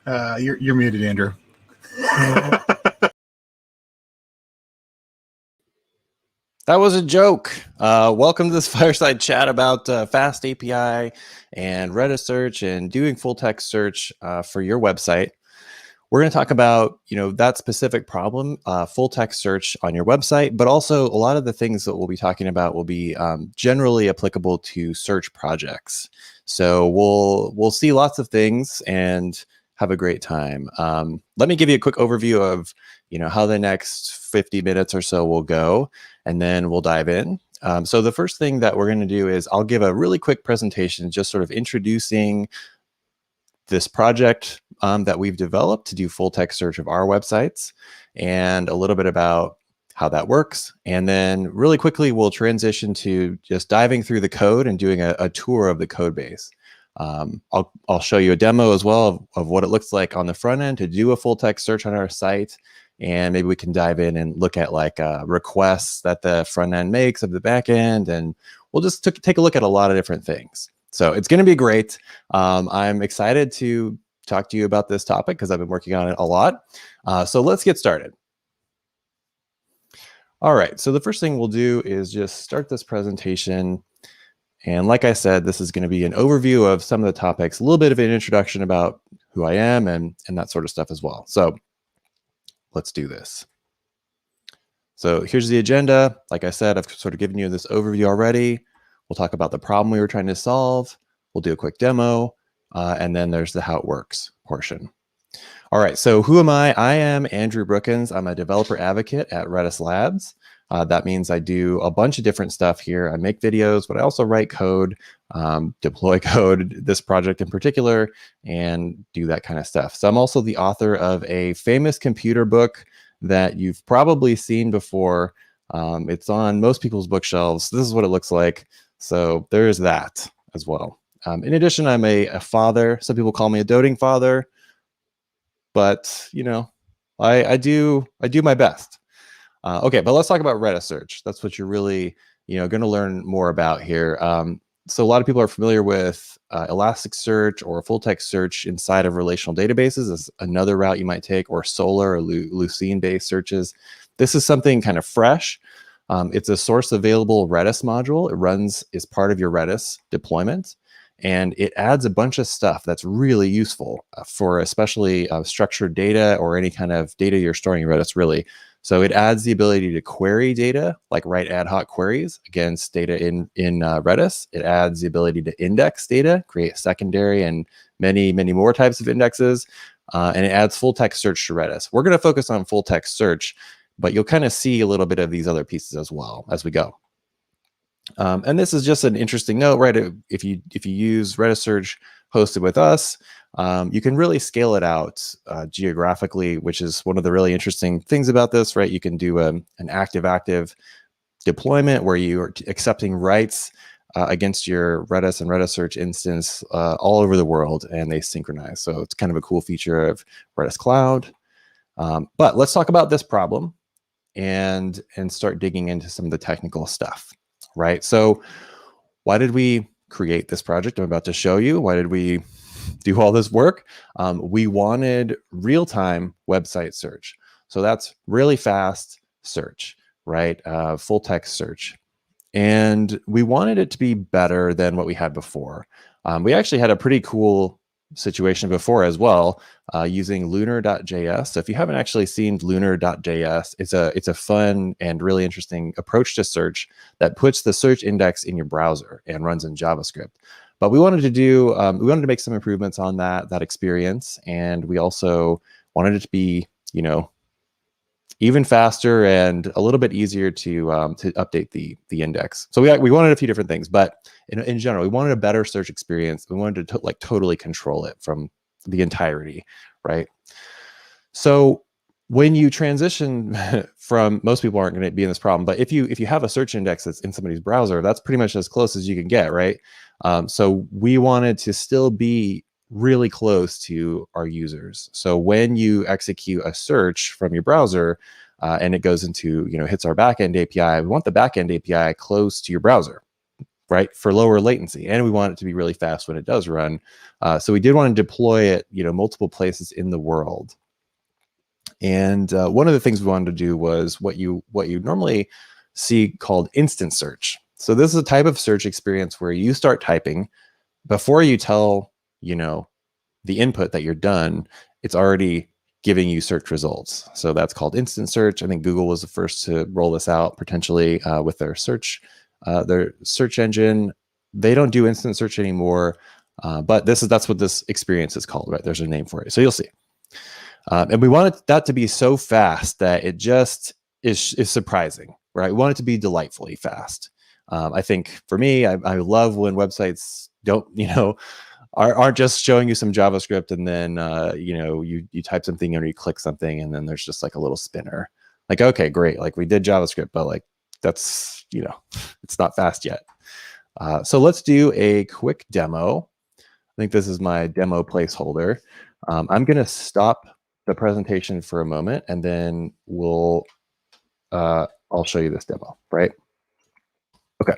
You're muted, Andrew. That was a joke. Welcome to this fireside chat about fast API and RediSearch and doing full text search for your website. We're going to talk about, that specific problem, full text search on your website, but also a lot of the things that we'll be talking about will be generally applicable to search projects. So we'll see lots of things and have a great time. Let me give you a quick overview of, how the next 50 minutes or so will go, and then we'll dive in. So the first thing that we're going to do is I'll give a really quick presentation, just sort of introducing this project that we've developed to do full text search of our websites, and a little bit about how that works. And then really quickly, we'll transition to just diving through the code and doing a tour of the code base. I'll show you a demo as well of what it looks like on the front end to do a full text search on our site. And maybe we can dive in and look at like requests that the front end makes of the back end. And we'll just take a look at a lot of different things. So it's going to be great. I'm excited to talk to you about this topic because I've been working on it a lot. So let's get started. All right, so the first thing we'll do is just start this presentation. And like I said, this is going to be an overview of some of the topics, a little bit of an introduction about who I am and that sort of stuff as well. So let's do this. So here's the agenda. Like I said, I've sort of given you this overview already. We'll talk about the problem we were trying to solve. We'll do a quick demo, and then there's the how it works portion. All right, so who am I? I am Andrew Brookins. I'm a developer advocate at Redis Labs. That means I do a bunch of different stuff here. I make videos, but I also write code, deploy code, this project in particular, and do that kind of stuff. So I'm also the author of a famous computer book that you've probably seen before. It's on most people's bookshelves. This is what it looks like. So there is that as well. In addition, I'm a father. Some people call me a doting father, but I do my best. Okay, but let's talk about RediSearch. That's what you're really going to learn more about here. So a lot of people are familiar with Elasticsearch or full text search inside of relational databases is another route you might take, or Solr or Lucene-based searches. This is something kind of fresh. It's a source available Redis module. It runs as part of your Redis deployment, and it adds a bunch of stuff that's really useful for especially structured data or any kind of data you're storing in Redis, really. So it adds the ability to query data, like write ad hoc queries against data in Redis. It adds the ability to index data, create secondary and many, many more types of indexes. And it adds full text search to Redis. We're going to focus on full text search, but you'll kind of see a little bit of these other pieces as well as we go. And this is just an interesting note, right? If you use RediSearch hosted with us, you can really scale it out geographically, which is one of the really interesting things about this, right? You can do an active deployment where you are accepting writes against your Redis and RediSearch instance all over the world, and they synchronize. So it's kind of a cool feature of Redis Cloud. But let's talk about this problem and start digging into some of the technical stuff, right? So why did we create this project I'm about to show you? Why did we do all this work? We wanted real-time website search. So that's really fast search, right? Full text search. And we wanted it to be better than what we had before. We actually had a pretty cool situation before as well, using lunar.js. So if you haven't actually seen lunar.js, it's a fun and really interesting approach to search that puts the search index in your browser and runs in JavaScript. But we wanted to make some improvements on that experience, and we also wanted it to be, even faster and a little bit easier to update the index. So we wanted a few different things, but in general, we wanted a better search experience. We wanted to totally control it from the entirety, right? So when you transition from, most people aren't going to be in this problem, but if you have a search index that's in somebody's browser, that's pretty much as close as you can get, right? So we wanted to still be really close to our users. So when you execute a search from your browser and it goes into, hits our backend API, we want the backend API close to your browser. right, for lower latency, and we want it to be really fast when it does run. So we did want to deploy it, multiple places in the world. And one of the things we wanted to do was what you normally see called instant search. So this is a type of search experience where you start typing before you tell, the input that you're done, it's already giving you search results. So that's called instant search. I think Google was the first to roll this out potentially with their search engine. They don't do instant search anymore, but that's what this experience is called, right? There's a name for it. So you'll see. And we wanted that to be so fast that it just is surprising, right? We want it to be delightfully fast. I think for me, I love when websites don't, aren't just showing you some JavaScript and then, you type something or you click something and then there's just like a little spinner. Like, okay, great. Like we did JavaScript, but like that's, it's not fast yet. So let's do a quick demo. I think this is my demo placeholder. I'm going to stop the presentation for a moment and then I'll show you this demo, right? Okay.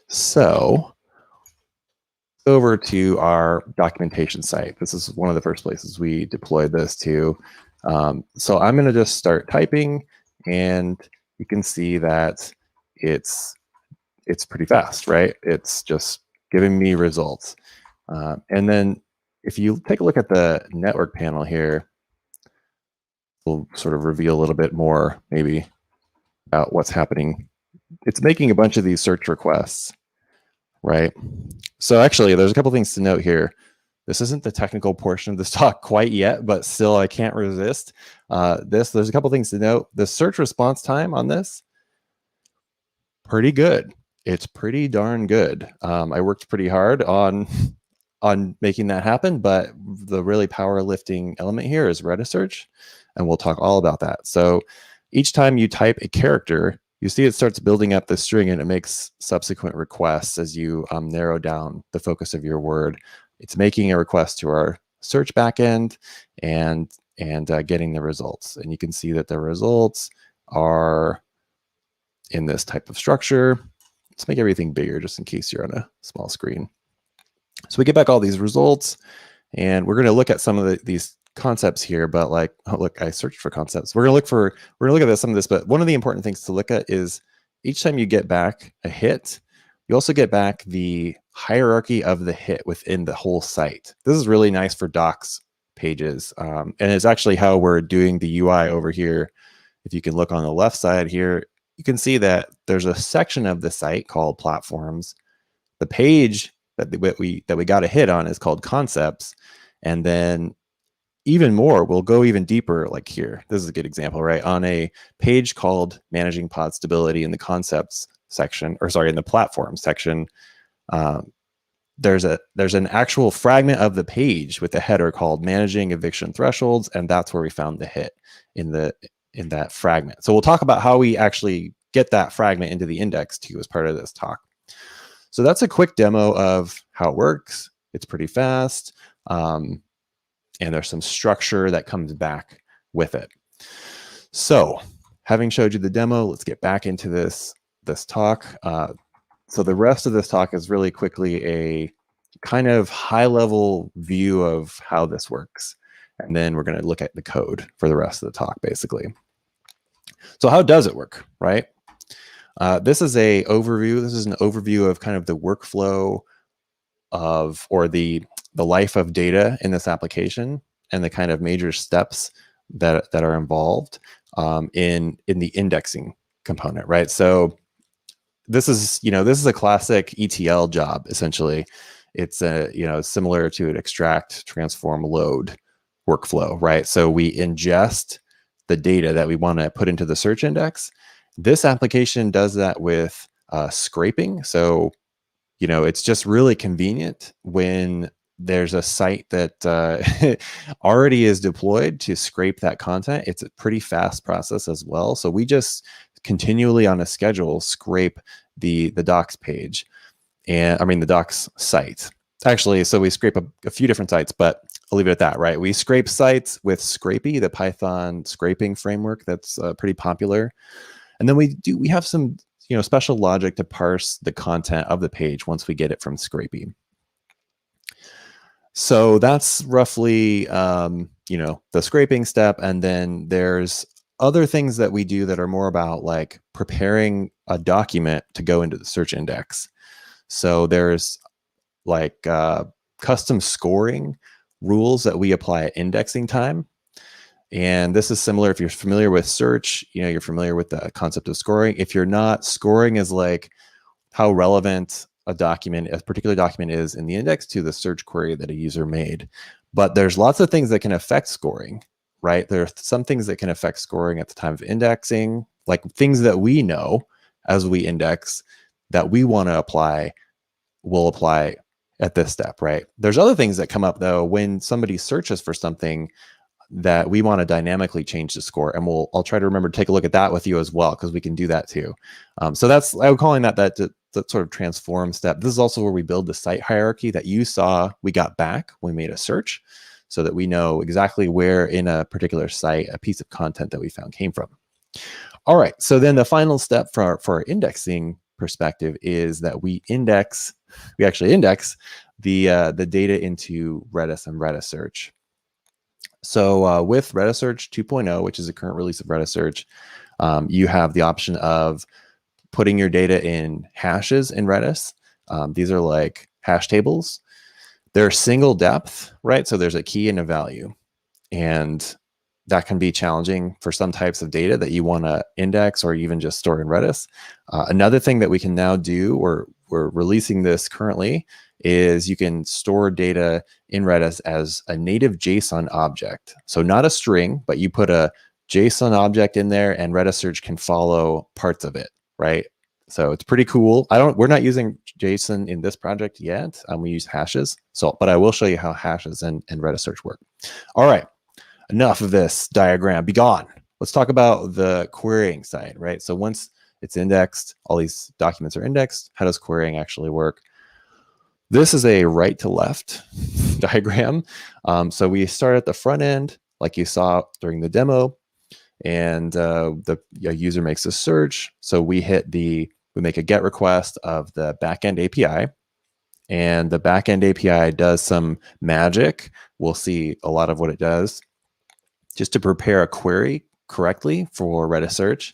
So over to our documentation site. This is one of the first places we deployed this to. So I'm going to just start typing and you can see that it's pretty fast, right? It's just giving me results. And then if you take a look at the network panel here, we'll sort of reveal a little bit more maybe about what's happening. It's making a bunch of these search requests, right? So actually, there's a couple things to note here. This isn't the technical portion of this talk quite yet, but still I can't resist. There's a couple things to note. The search response time on this, pretty good. It's pretty darn good. I worked pretty hard on making that happen, but the really powerlifting element here is RediSearch, and we'll talk all about that. So each time you type a character, you see it starts building up the string and it makes subsequent requests as you narrow down the focus of your word. It's making a request to our search backend and getting the results. And you can see that the results are in this type of structure. Let's make everything bigger just in case you're on a small screen. So we get back all these results and we're going to look at some of these concepts here, but like, oh, look, I searched for concepts. We're going to look at some of this, but one of the important things to look at is each time you get back a hit, you also get back the hierarchy of the hit within the whole site. This is really nice for docs pages. And it's actually how we're doing the UI over here. If you can look on the left side here, you can see that there's a section of the site called platforms. The page that we got a hit on is called concepts. And then even more, we'll go even deeper, like here. This is a good example, right? On a page called Managing Pod Stability in the concepts section, or sorry, in the platform section, there's an actual fragment of the page with a header called Managing Eviction Thresholds, and that's where we found the hit in that fragment. So we'll talk about how we actually get that fragment into the index too as part of this talk. So that's a quick demo of how it works. It's pretty fast. And there's some structure that comes back with it. So having showed you the demo, let's get back into this talk. So the rest of this talk is really quickly a kind of high-level view of how this works. And then we're going to look at the code for the rest of the talk, basically. So how does it work, right? This is an overview. This is an overview of kind of the workflow of, or the life of data in this application and the kind of major steps that are involved in the indexing component, right? So this is a classic ETL job, essentially. It's similar to an extract, transform, load workflow, right? So we ingest the data that we want to put into the search index. This application does that with scraping. So it's just really convenient when there's a site that already is deployed to scrape that content. It's a pretty fast process as well. So we just continually on a schedule scrape the docs page, and the docs site. Actually, so we scrape a few different sites, but I'll leave it at that, right? We scrape sites with Scrapy, the Python scraping framework that's pretty popular. And then we have some special logic to parse the content of the page once we get it from scraping. So that's roughly, the scraping step. And then there's other things that we do that are more about like preparing a document to go into the search index. So there's like custom scoring rules that we apply at indexing time. And this is similar if you're familiar with search, you're familiar with the concept of scoring. If you're not, scoring is like how relevant a particular document is in the index to the search query that a user made. But there's lots of things that can affect scoring, right? There are some things that can affect scoring at the time of indexing, like things that we know as we index that we want to apply will apply at this step, right? There's other things that come up though when somebody searches for something that we want to dynamically change the score, and I'll try to remember to take a look at that with you as well, because we can do that too. So I would calling that sort of transform step. This is also where we build the site hierarchy that you saw we got back when we made a search, so that we know exactly where in a particular site a piece of content that we found came from. All right, so then the final step for our indexing perspective is that we actually index the data into Redis and RediSearch. So with RediSearch 2.0, which is the current release of RediSearch, you have the option of putting your data in hashes in Redis. These are like hash tables. They're single depth, right? So there's a key and a value. And that can be challenging for some types of data that you want to index or even just store in Redis. Another thing that we can now do, or we're releasing this currently, is you can store data in Redis as a native JSON object. So not a string, but you put a JSON object in there and RediSearch can follow parts of it, right? So it's pretty cool. We're not using JSON in this project yet. We use hashes. But I will show you how hashes and RediSearch work. All right, enough of this diagram. Be gone. Let's talk about the querying side, right? So once it's indexed, all these documents are indexed. How does querying actually work? This is a right to left diagram. So we start at the front end, like you saw during the demo, and the user makes a search. So we make a GET request of the backend API, and the backend API does some magic. We'll see a lot of what it does just to prepare a query correctly for RediSearch,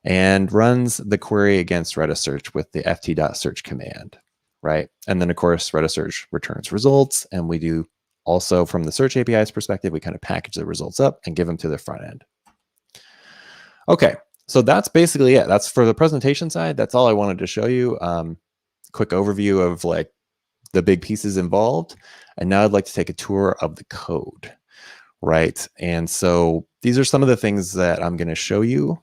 and runs the query against RediSearch with the ft.search command, right? And then of course, RediSearch returns results, and we do also from the search API's perspective, we kind of package the results up and give them to the front end. Okay, so that's basically it. That's for the presentation side. That's all I wanted to show you. Quick overview of like the big pieces involved. And now I'd like to take a tour of the code, right? And so these are some of the things that I'm going to show you,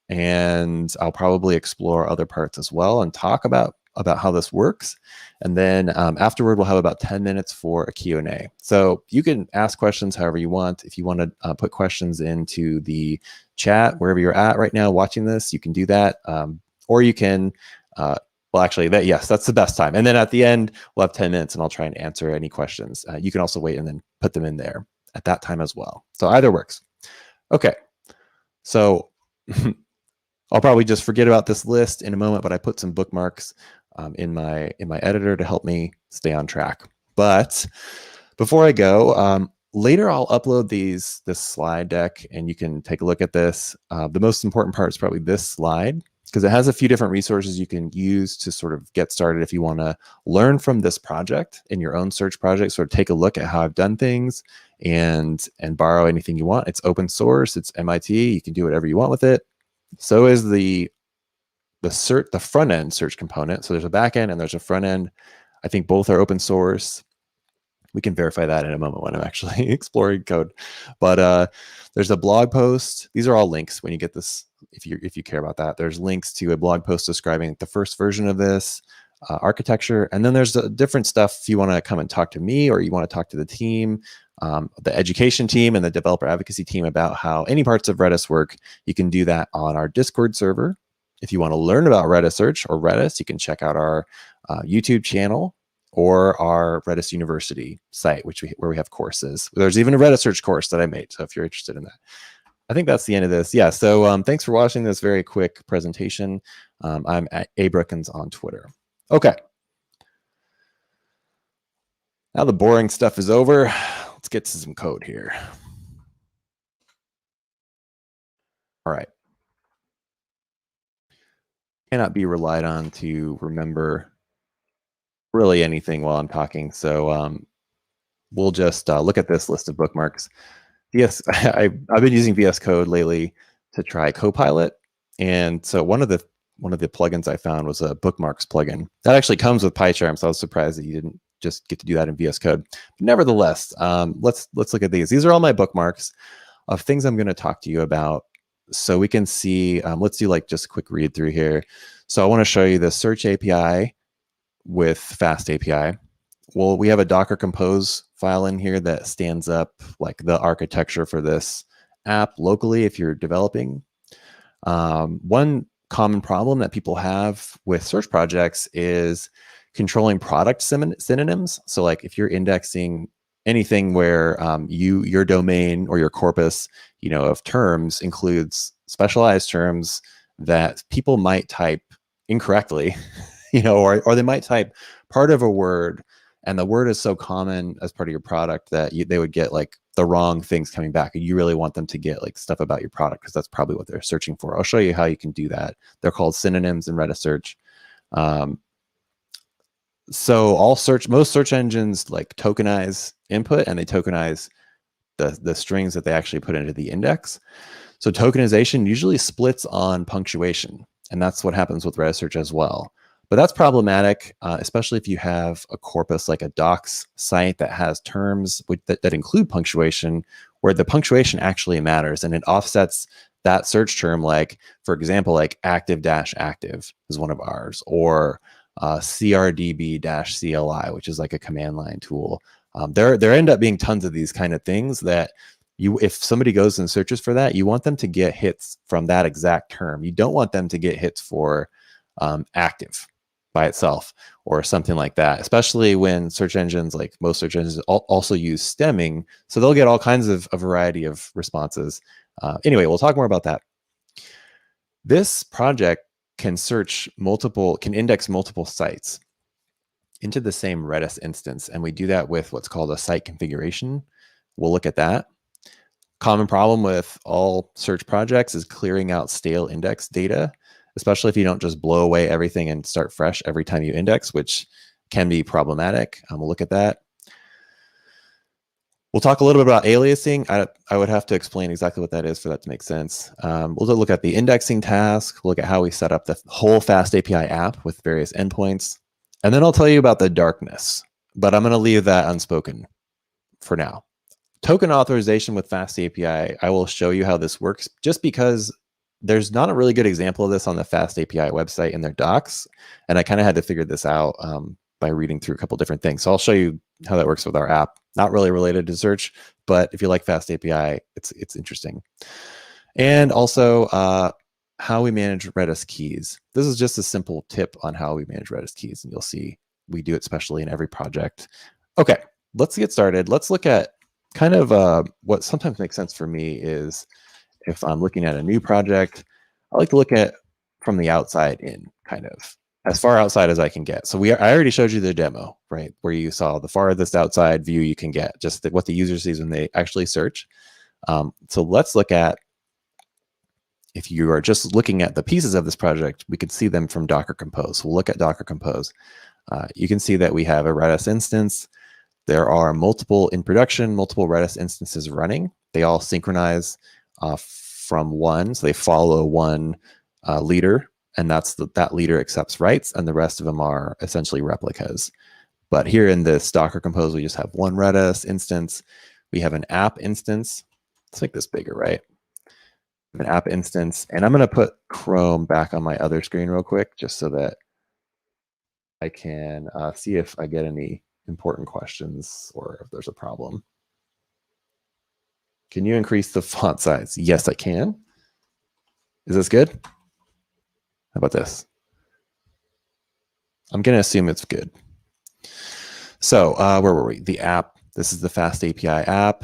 and I'll probably explore other parts as well and talk about how this works. And then afterward, we'll have about 10 minutes for a Q&A. So you can ask questions however you want. If you want to put questions into the chat, wherever you're at right now watching this, you can do that. Or you can, well, actually, that's the best time. And then at the end, we'll have 10 minutes and I'll try and answer any questions. You can also wait and then put them in there at that time as well. So either works. Okay, so I'll probably just forget about this list in a moment, but I put some bookmarks in my editor to help me stay on track. But before I go, later I'll upload this slide deck, and you can take a look at this. The most important part is probably this slide, because it has a few different resources you can use to sort of get started if you want to learn from this project in your own search project. Sort of take a look at how I've done things and borrow anything you want. It's open source. It's MIT. You can do whatever you want with it. So is the front end search component. So there's a back end and there's a front end. I think both are open source. We can verify that in a moment when I'm actually exploring code. But there's a blog post. These are all links when you get this. If you care about that, there's links to a blog post describing the first version of this architecture. And then there's different stuff if you want to come and talk to me, or you want to talk to the team, the education team and the developer advocacy team about how any parts of Redis work. You can do that on our Discord server. If you want to learn about RediSearch or Redis, you can check out our YouTube channel or our Redis University site, where we have courses. There's even a RediSearch course that I made, so if you're interested in that. I think that's the end of this. Yeah. So thanks for watching this very quick presentation. I'm at Abrookins on Twitter. Okay. Now the boring stuff is over. Let's get to some code here. All right. Cannot be relied on to remember really anything while I'm talking. So we'll just look at this list of bookmarks. I've been using VS Code lately to try Copilot, and so one of the plugins I found was a Bookmarks plugin that actually comes with PyCharm. So I was surprised that you didn't just get to do that in VS Code. But nevertheless, let's look at these. These are all my bookmarks of things I'm going to talk to you about, so we can see. Let's do like just a quick read through here. So I want to show you the Search API with Fast API. Well, we have a Docker Compose file in here that stands up like the architecture for this app locally if you're developing. One common problem that people have with search projects is controlling product synonyms. So like if you're indexing anything where your domain or your corpus, of terms includes specialized terms that people might type incorrectly, or they might type part of a word, and the word is so common as part of your product that they would get like the wrong things coming back. And you really want them to get like stuff about your product because that's probably what they're searching for. I'll show you how you can do that. They're called synonyms in RediSearch. So most search engines like tokenize input, and they tokenize the strings that they actually put into the index. So tokenization usually splits on punctuation, and that's what happens with RediSearch as well. But that's problematic, especially if you have a corpus like a docs site that has terms that include punctuation, where the punctuation actually matters, and it offsets that search term. Like, for example, like active-active is one of ours, or CRDB-CLI, which is like a command line tool. There end up being tons of these kind of things that if somebody goes and searches for that, you want them to get hits from that exact term. You don't want them to get hits for active by itself or something like that, especially when search engines, like most search engines, also use stemming. So they'll get all kinds of a variety of responses. Anyway, we'll talk more about that. This project can index multiple sites into the same Redis instance. And we do that with what's called a site configuration. We'll look at that. Common problem with all search projects is clearing out stale index data, especially if you don't just blow away everything and start fresh every time you index, which can be problematic. We'll look at that. We'll talk a little bit about aliasing. I would have to explain exactly what that is for that to make sense. We'll look at the indexing task. We'll look at how we set up the whole Fast API app with various endpoints. And then I'll tell you about the darkness, but I'm going to leave that unspoken for now. Token authorization with Fast API, I will show you how this works, just because there's not a really good example of this on the Fast API website in their docs. And I kind of had to figure this out by reading through a couple different things. So I'll show you how that works with our app. Not really related to search, but if you like Fast API, it's interesting. And also how we manage Redis keys. This is just a simple tip on how we manage Redis keys, and you'll see we do it specially in every project. Okay, let's get started. Let's look at kind of what sometimes makes sense for me is if I'm looking at a new project, I like to look at from the outside in, kind of as far outside as I can get. So I already showed you the demo, right? Where you saw the farthest outside view you can get, just what the user sees when they actually search. So let's look at, if you are just looking at the pieces of this project, we can see them from Docker Compose. We'll look at Docker Compose. You can see that we have a Redis instance. There are multiple Redis instances running. They all synchronize from one, so they follow one leader, and that leader accepts writes, and the rest of them are essentially replicas. But here in this Docker Compose, we just have one Redis instance. We have an app instance. Let's make this bigger, right? An app instance, and I'm going to put Chrome back on my other screen real quick, just so that I can see if I get any important questions or if there's a problem. Can you increase the font size? Yes, I can. Is this good? How about this? I'm going to assume it's good. So where were we? The app. This is the Fast API app.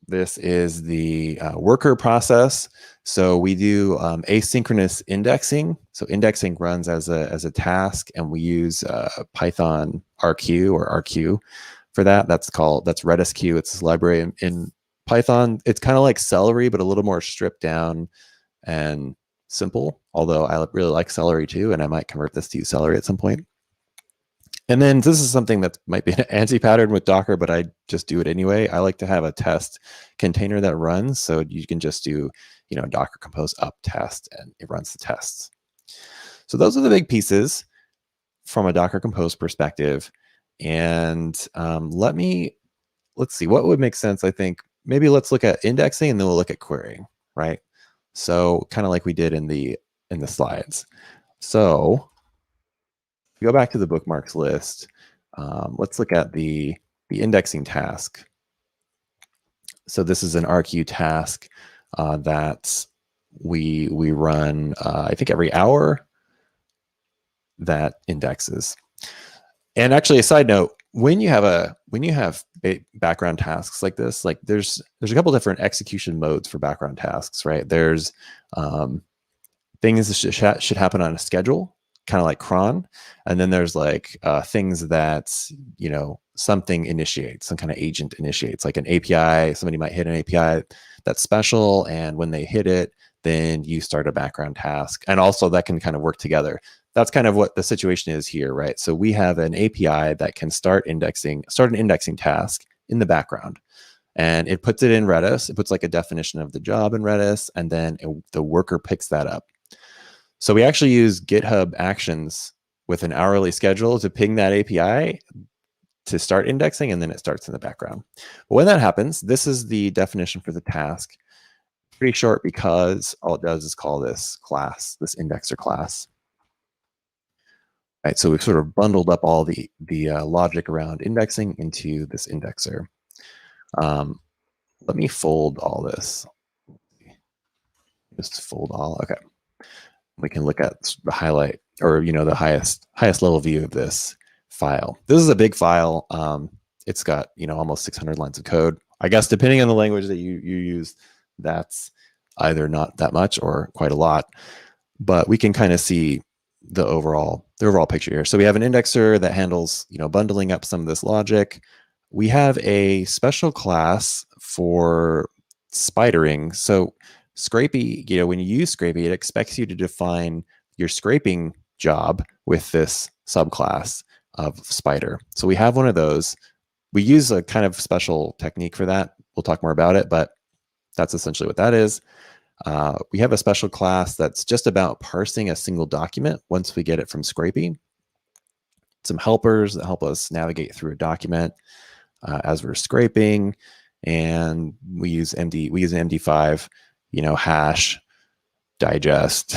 This is the worker process. So we do asynchronous indexing. So indexing runs as a task, and we use Python RQ or RQ for that. That's RediSearch. It's this library in Python. It's kind of like Celery, but a little more stripped down and simple. Although I really like Celery too, and I might convert this to use Celery at some point. And then this is something that might be an anti-pattern with Docker, but I just do it anyway. I like to have a test container that runs, so you can just do, Docker compose up test, and it runs the tests. So those are the big pieces from a Docker compose perspective. And let's see what would make sense. I think maybe let's look at indexing, and then we'll look at querying, right? So kind of like we did in the slides. So go back to the bookmarks list. Let's look at the indexing task. So this is an RQ task that we run, I think every hour, that indexes. And actually, a side note, when you have background tasks like this, like there's a couple different execution modes for background tasks, right? There's things that should happen on a schedule, kind of like cron, and then there's like things that something initiates, some kind of agent initiates, like an API. Somebody might hit an API that's special, and when they hit it, then you start a background task, and also that can kind of work together. That's kind of what the situation is here, right? So we have an API that can start an indexing task in the background, and it puts it in Redis. It puts like a definition of the job in Redis, and then the worker picks that up. So we actually use GitHub Actions with an hourly schedule to ping that API to start indexing, and then it starts in the background. But when that happens, this is the definition for the task. Pretty short, because all it does is call this class, this indexer class. Right, so we've sort of bundled up all the logic around indexing into this indexer. Let me fold all this. Just fold all. Okay. We can look at the highlight, or the highest level view of this file. This is a big file. It's got almost 600 lines of code. I guess depending on the language that you use, that's either not that much or quite a lot. But we can kind of see the overall picture here. So we have an indexer that handles bundling up some of this logic. We have a special class for spidering. So Scrapey, when you use Scrapey, it expects you to define your scraping job with this subclass of spider. So we have one of those. We use a kind of special technique for that. We'll talk more about it, but that's essentially what that is. We have a special class that's just about parsing a single document once we get it from Scrapey. Some helpers that help us navigate through a document as we're scraping, and we use an MD5, hash digest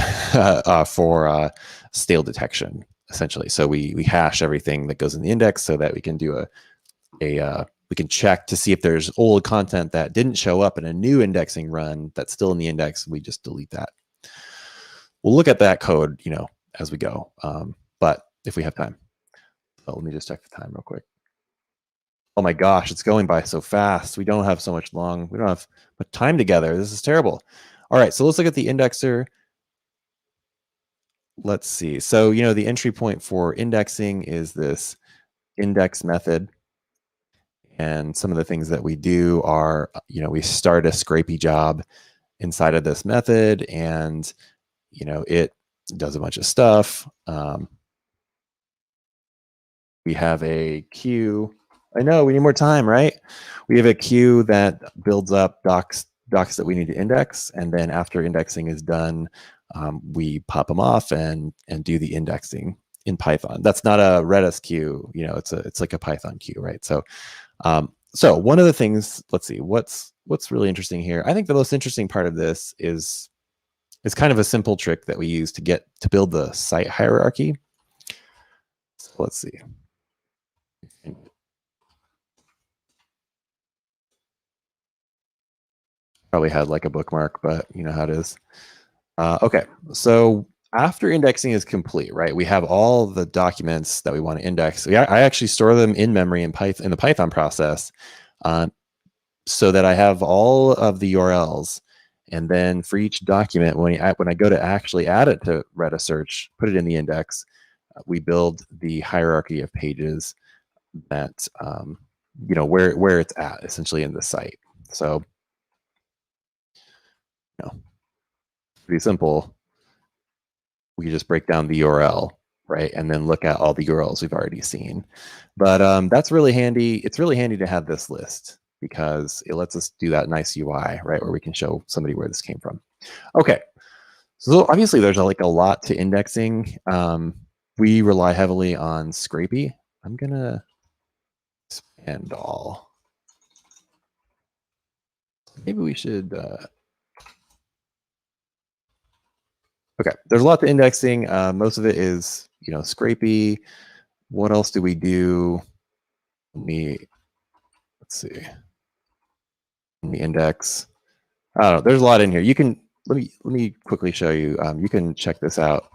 for stale detection, essentially. So we hash everything that goes in the index so that we can do we can check to see if there's old content that didn't show up in a new indexing run that's still in the index. We just delete that. We'll look at that code, as we go. But if we have time, let me just check the time real quick. Oh my gosh, it's going by so fast. We don't have we don't have much time together. This is terrible. All right, so let's look at the indexer. Let's see. So, the entry point for indexing is this index method. And some of the things that we do are, we start a Scrapey job inside of this method, and, it does a bunch of stuff. We have a queue. I know we need more time, right? We have a queue that builds up docs that we need to index, and then after indexing is done, we pop them off and do the indexing in Python. That's not a Redis queue, it's like a Python queue, right? So, so one of the things, let's see, what's really interesting here. I think the most interesting part of this is kind of a simple trick that we use to build the site hierarchy. So let's see. Probably had like a bookmark, but you know how it is. Okay, so after indexing is complete, right? We have all the documents that we want to index. I actually store them in memory in Python, in the Python process. so that I have all of the URLs. And then for each document, when I go to actually add it to RediSearch, put it in the index, we build the hierarchy of pages that where it's at essentially in the site. So pretty simple. We just break down the URL, right, and then look at all the URLs we've already seen. But that's really handy. It's really handy to have this list because it lets us do that nice UI, right, where we can show somebody where this came from. Okay, so obviously there's like a lot to indexing. We rely heavily on Scrapy. I'm gonna expand all. Maybe we should. Okay, there's a lot to indexing. Most of it is, Scrapy. What else do we do? Let's see. The index. I don't know. There's a lot in here. You can let me quickly show you. You can check this out.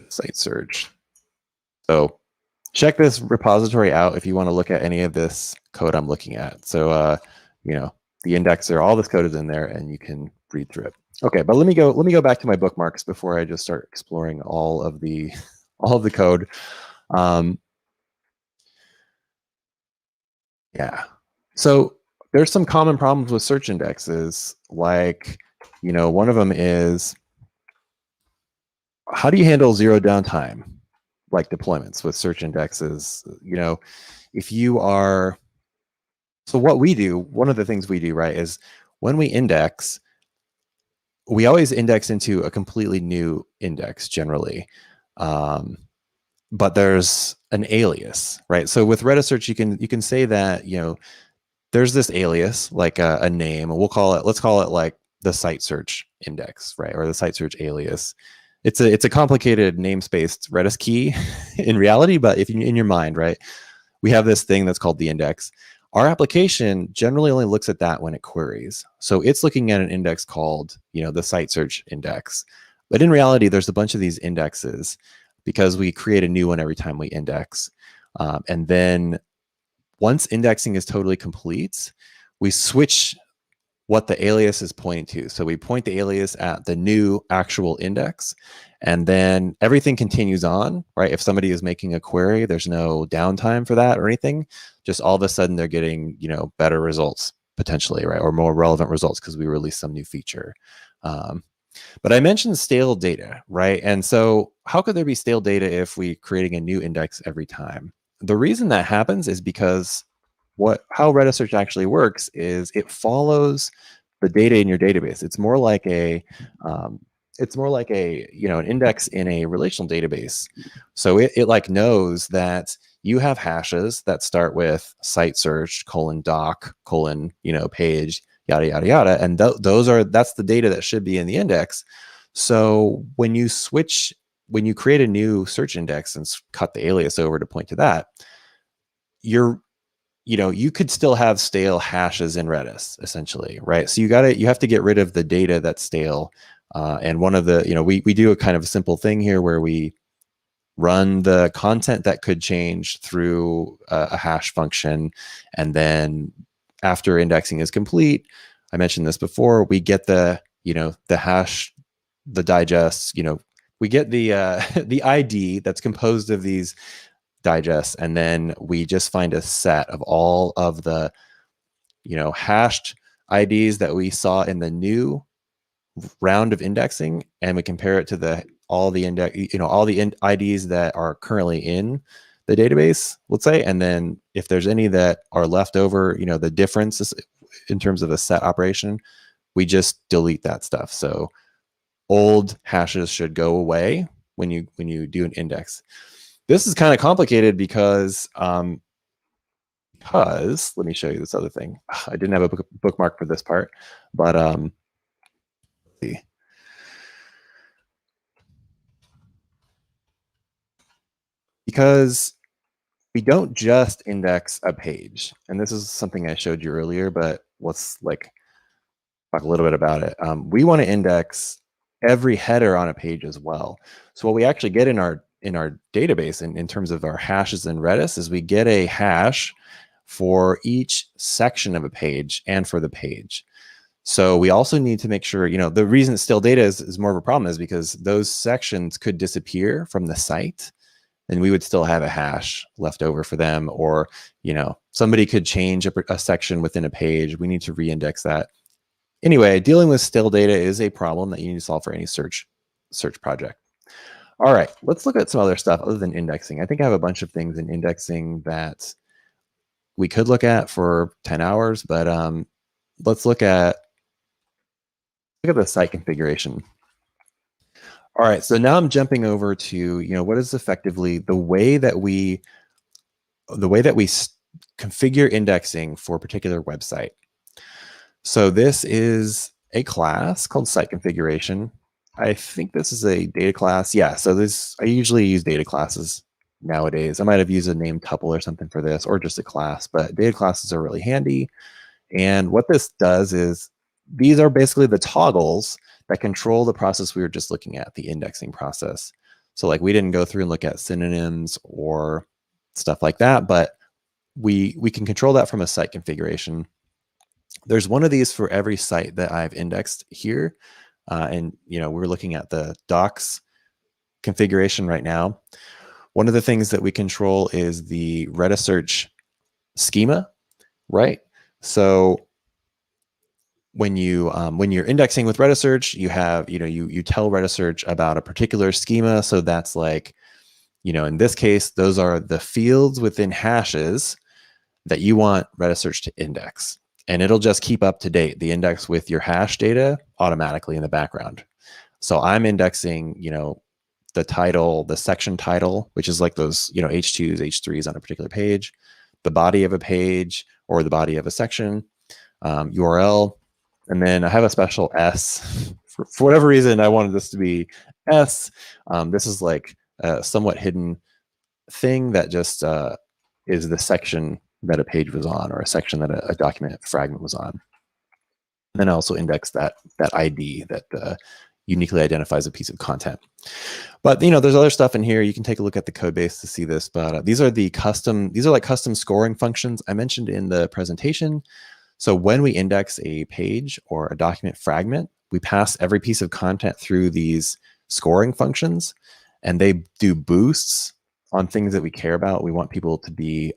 Site search. So check this repository out if you want to look at any of this code I'm looking at. So the indexer, all this code is in there, and you can read through it. Okay, but let me go back to my bookmarks before I just start exploring all of the code. Yeah. So there's some common problems with search indexes. Like, one of them is, how do you handle zero downtime, like deployments with search indexes? If you are, so what we do, one of the things we do, right, is when we index, we always index into a completely new index generally. But there's an alias, right? So with RediSearch, you can say that, there's this alias, like a name, and let's call it like the site search index, right? Or the site search alias. It's a complicated namespaced Redis key in reality, but if you, in your mind, right, we have this thing that's called the index. Our application generally only looks at that when it queries. So it's looking at an index called, the site search index. But in reality, there's a bunch of these indexes because we create a new one every time we index. And then once indexing is totally complete, we switch what the alias is pointing to. So we point the alias at the new actual index, and then everything continues on, right? If somebody is making a query, there's no downtime for that or anything. Just all of a sudden they're getting, better results potentially, right? Or more relevant results because we released some new feature. But I mentioned stale data, right? And so how could there be stale data if we're creating a new index every time? The reason that happens is because how RediSearch actually works is it follows the data in your database. It's more like an index in a relational database. So it like knows that you have hashes that start with site search :doc : page, yada yada yada, and that's the data that should be in the index. So when you create a new search index and cut the alias over to point to that, you could still have stale hashes in Redis essentially, right? So you have to get rid of the data that's stale. And one of the, we do a kind of a simple thing here where we run the content that could change through a hash function. And then after indexing is complete, I mentioned this before, we get the hash, the digest, we get the the ID that's composed of these digests, and then we just find a set of all of the hashed IDs that we saw in the new round of indexing, and we compare it to all the IDs that are currently in the database, let's say, and then if there's any that are left over, the difference in terms of a set operation, we just delete that stuff. So old hashes should go away when you do an index. This is kind of complicated because let me show you this other thing. I didn't have a bookmark for this part, but let's see. Because we don't just index a page, and this is something I showed you earlier, but let's talk a little bit about it. We want to index every header on a page as well. So what we actually get in our database in terms of our hashes in Redis is we get a hash for each section of a page and for the page. So we also need to make sure, the reason still data is more of a problem is because those sections could disappear from the site, and we would still have a hash left over for them. Or, somebody could change a section within a page. We need to reindex that. Anyway, dealing with stale data is a problem that you need to solve for any search project. All right, let's look at some other stuff other than indexing. I think I have a bunch of things in indexing that we could look at for 10 hours, but let's look at the site configuration. All right, so now I'm jumping over to, what is effectively the way that we configure indexing for a particular website. So this is a class called site configuration. I think this is a data class. Yeah, so I usually use data classes nowadays. I might have used a name tuple or something for this, or just a class, but data classes are really handy. And what this does is these are basically the toggles that control the process we were just looking at, the indexing process. So like we didn't go through and look at synonyms or stuff like that, but we can control that from a site configuration. There's one of these for every site that I've indexed here. And we're looking at the docs configuration right now. One of the things that we control is the RediSearch schema, right? So when you're indexing with RediSearch, you have, you tell RediSearch about a particular schema. So that's like, in this case, those are the fields within hashes that you want RediSearch to index. And it'll just keep up to date the index with your hash data automatically in the background. So I'm indexing, the title, the section title, which is like those, H2s, H3s on a particular page, the body of a page or the body of a section, URL. And then I have a special S. For whatever reason, I wanted this to be S. This is like a somewhat hidden thing that just is the section that a page was on, or a section that a document fragment was on. And then I also index that ID that uniquely identifies a piece of content. But there's other stuff in here. You can take a look at the code base to see this. But these are like custom scoring functions I mentioned in the presentation. So when we index a page or a document fragment, we pass every piece of content through these scoring functions, and they do boosts on things that we care about. We want people to be,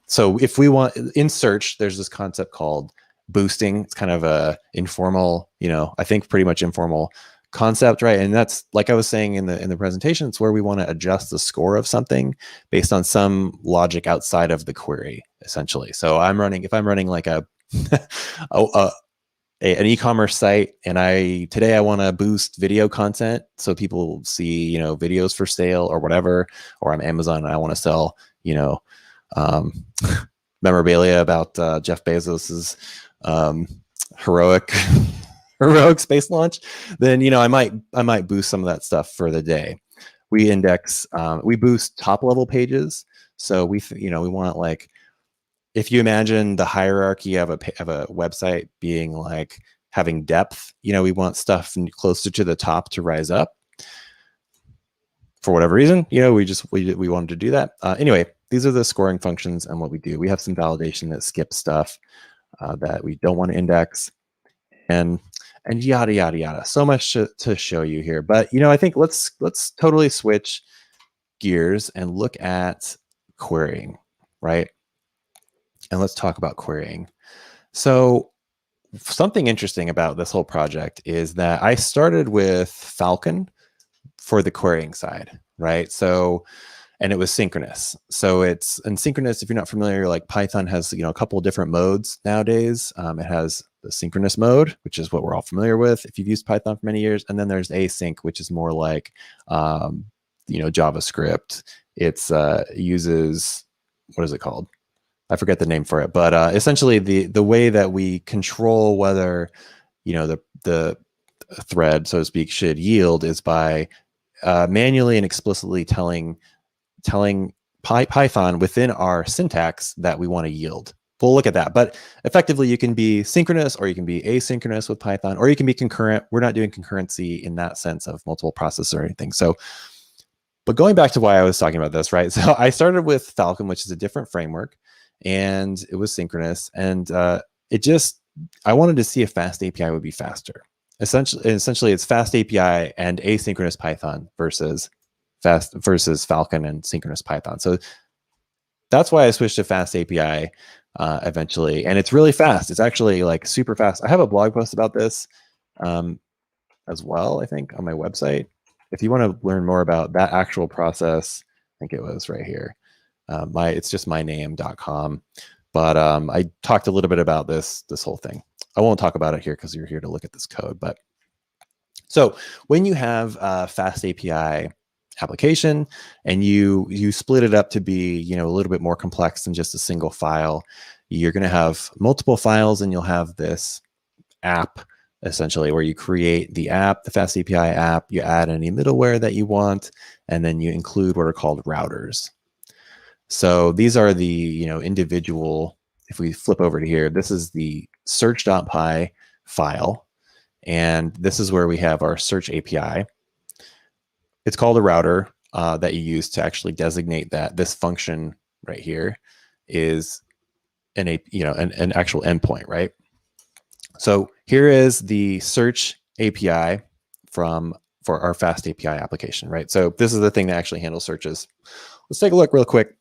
so if we want in search, there's this concept called boosting. It's kind of a informal, I think pretty much informal concept, right? And that's, like I was saying in the presentation, it's where we want to adjust the score of something based on some logic outside of the query, essentially. So if I'm running like an e-commerce site, and today I want to boost video content so people see, videos for sale or whatever, or I'm Amazon and I want to sell, memorabilia about Jeff Bezos's heroic space launch, then I might boost some of that stuff for the day. We index, we boost top level pages. So we want, like, if you imagine the hierarchy of a website being like having depth, we want stuff closer to the top to rise up. For whatever reason, we wanted to do that. Anyway, these are the scoring functions and what we do. We have some validation that skips stuff that we don't want to index, and yada yada yada. So much to show you here, but I think let's totally switch gears and look at querying, right? And let's talk about querying. So something interesting about this whole project is that I started with Falcon for the querying side, right? So, and it was synchronous. So it's synchronous. If you're not familiar, like Python has, a couple of different modes nowadays. It has the synchronous mode, which is what we're all familiar with if you've used Python for many years. And then there's async, which is more like, JavaScript. It's uses, what is it called? I forget the name for it, but essentially the way that we control whether, the thread, so to speak, should yield is by manually and explicitly telling Python within our syntax that we want to yield. We'll look at that, but effectively you can be synchronous or you can be asynchronous with Python, or you can be concurrent. We're not doing concurrency in that sense of multiple processes or anything. So But going back to why I was talking about this, right? So I started with Falcon, which is a different framework, and it was synchronous. And I wanted to see if Fast API would be faster. Essentially, it's Fast API and asynchronous Python versus Falcon and synchronous Python. So that's why I switched to Fast API eventually, and it's really fast. It's actually like super fast. I have a blog post about this as well, I think, on my website. If you want to learn more about that actual process, I think it was right here. It's just myname.com. But I talked a little bit about this whole thing. I won't talk about it here because you're here to look at this code. But so when you have a Fast API application and you split it up to be a little bit more complex than just a single file, you're going to have multiple files, and you'll have this app essentially where you create the app, the Fast API app, you add any middleware that you want, and then you include what are called routers. So these are the individual. If we flip over to here, this is the search.py file, and this is where we have our search API. It's called a router that you use to actually designate that this function right here is an actual endpoint, right? So here is the search API for our Fast API application, right? So this is the thing that actually handles searches. Let's take a look real quick.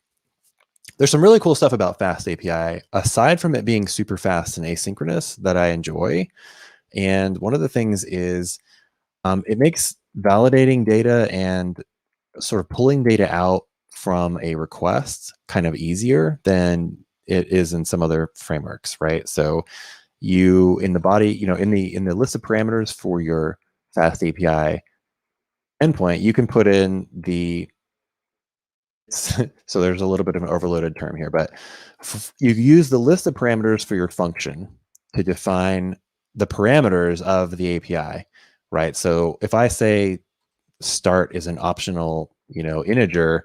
There's some really cool stuff about Fast API, aside from it being super fast and asynchronous, that I enjoy. And one of the things is it makes validating data and sort of pulling data out from a request kind of easier than it is in some other frameworks, right? So you in the body, in the list of parameters for your Fast API endpoint, you can put in the so there's a little bit of an overloaded term here, but you use the list of parameters for your function to define the parameters of the API, right? So if I say start is an optional, integer,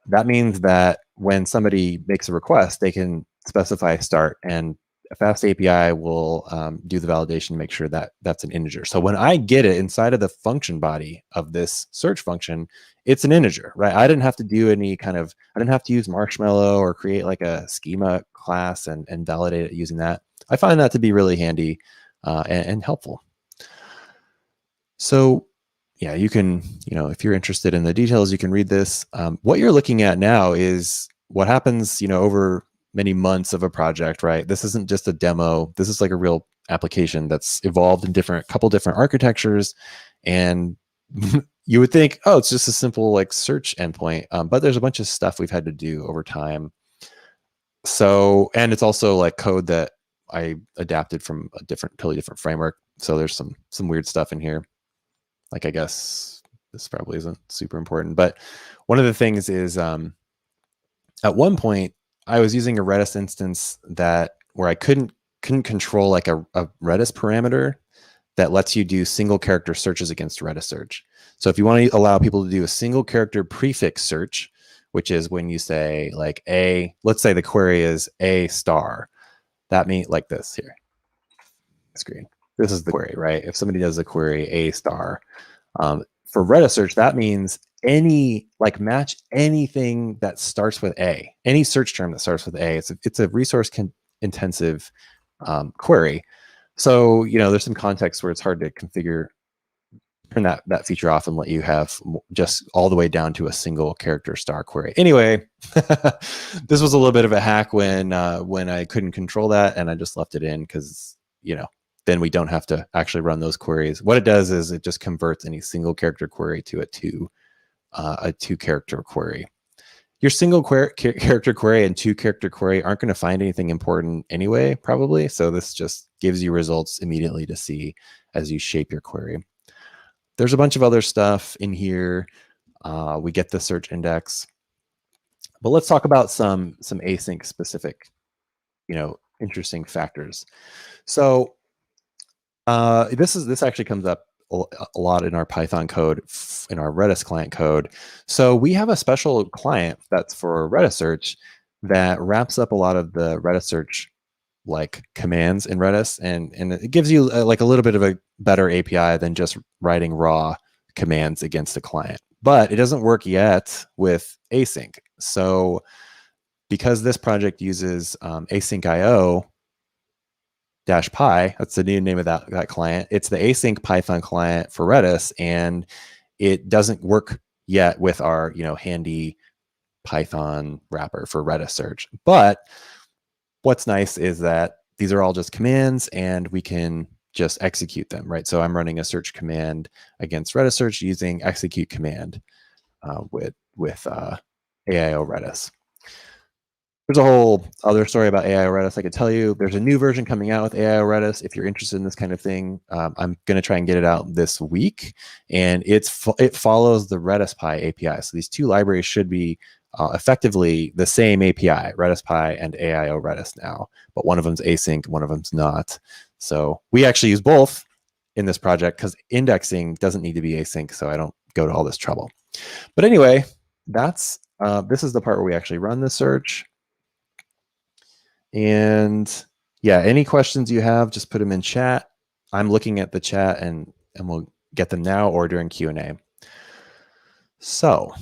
that means that when somebody makes a request, they can specify start, and a Fast API will do the validation to make sure that that's an integer. So when I get it inside of the function body of this search function, it's an integer, right? I didn't have to do I didn't have to use Marshmallow or create like a schema class and validate it using that. I find that to be really handy and helpful. So yeah, you can, if you're interested in the details, you can read this. What you're looking at now is what happens, over many months of a project, right? This isn't just a demo. This is like a real application that's evolved in couple different architectures. And you would think, oh, it's just a simple like search endpoint. But there's a bunch of stuff we've had to do over time. So, and it's also like code that I adapted from a totally different framework. So there's some weird stuff in here. Like, I guess this probably isn't super important, but one of the things is at one point I was using a Redis instance where I couldn't control like a Redis parameter that lets you do single character searches against Redis search. So if you want to allow people to do a single character prefix search, which is when you say like let's say the query is A star, that means like this here screen. This is the query, right? If somebody does a query A star, for Redis search, that means match anything that starts with A, any search term that starts with A. It's a resource intensive query. So, there's some context where it's hard to turn that feature off and let you have just all the way down to a single character star query. Anyway, this was a little bit of a hack when I couldn't control that, and I just left it in because, then we don't have to actually run those queries. What it does is it just converts any single character query to a two character query. Your single character query and two character query aren't going to find anything important anyway, probably. So this just gives you results immediately to see as you shape your query. There's a bunch of other stuff in here. We get the search index, but let's talk about some async specific, interesting factors. So this actually comes up a lot in our Python code, in our Redis client code. So we have a special client that's for RediSearch that wraps up a lot of the RediSearch like commands in Redis, and it gives you like a little bit of a better API than just writing raw commands against the client. but it doesn't work yet with async. So because this project uses async.io -pi, that's the new name of that client. It's the async Python client for Redis, and it doesn't work yet with our handy Python wrapper for RediSearch. But what's nice is that these are all just commands, and we can just execute them, right? So I'm running a search command against RediSearch using execute command with AIO Redis. There's a whole other story about AIO Redis I could tell you. There's a new version coming out with AIO Redis. If you're interested in this kind of thing, I'm going to try and get it out this week. And it follows the RedisPy API. So these two libraries should be effectively the same API, RediSPy and AIO Redis now. But one of them's async, one of them's not. So we actually use both in this project because indexing doesn't need to be async, so I don't go to all this trouble. But anyway, that's this is the part where we actually run the search. And yeah, any questions you have, just put them in chat. I'm looking at the chat, and we'll get them now or during Q&A. So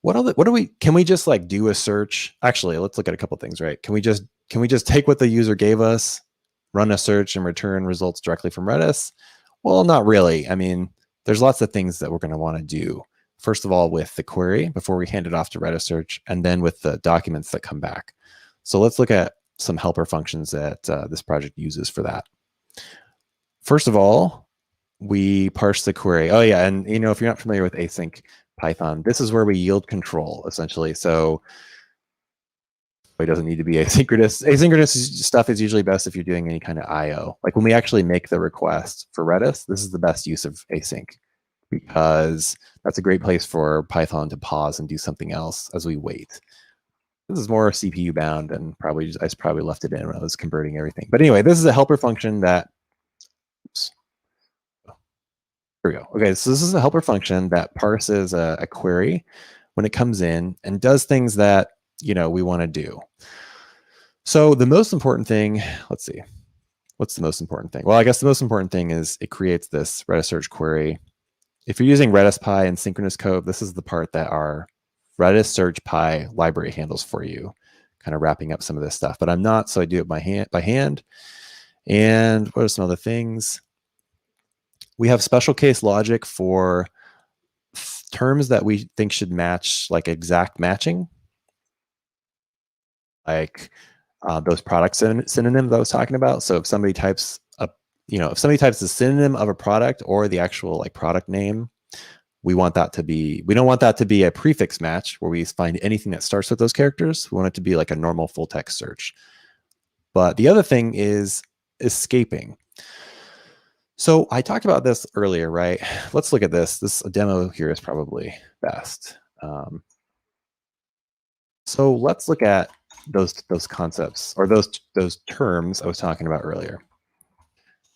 can we just like do a search? Actually, let's look at a couple things, right? Can we just take what the user gave us, run a search, and return results directly from Redis? Well, not really. I mean, there's lots of things that we're going to want to do. First of all, with the query before we hand it off to RediSearch, and then with the documents that come back. So let's look at some helper functions that this project uses for that. First of all, we parse the query. Oh yeah, and if you're not familiar with async Python, this is where we yield control essentially. So it doesn't need to be asynchronous. Asynchronous stuff is usually best if you're doing any kind of I/O. Like when we actually make the request for Redis, this is the best use of async because that's a great place for Python to pause and do something else as we wait. This is more CPU bound, and I probably left it in when I was converting everything. But anyway, this is a helper function that, oops, here we go. Okay, so this is a helper function that parses a query when it comes in and does things that we want to do. So the most important thing, let's see, what's the most important thing? Well, I guess the most important thing is it creates this RediSearch query. If you're using RediSPy and synchronous code, this is the part that our RediSearch.py library handles for you, kind of wrapping up some of this stuff. But I'm not, so I do it by hand. And what are some other things? We have special case logic for terms that we think should match, like exact matching, like those product synonyms I was talking about. So if somebody types if somebody types the synonym of a product or the actual like product name, we don't want that to be a prefix match where we find anything that starts with those characters. We want it to be like a normal full text search. But the other thing is escaping. So I talked about this earlier, right? Let's look at this. This demo here is probably best. So let's look at those concepts or those terms I was talking about earlier,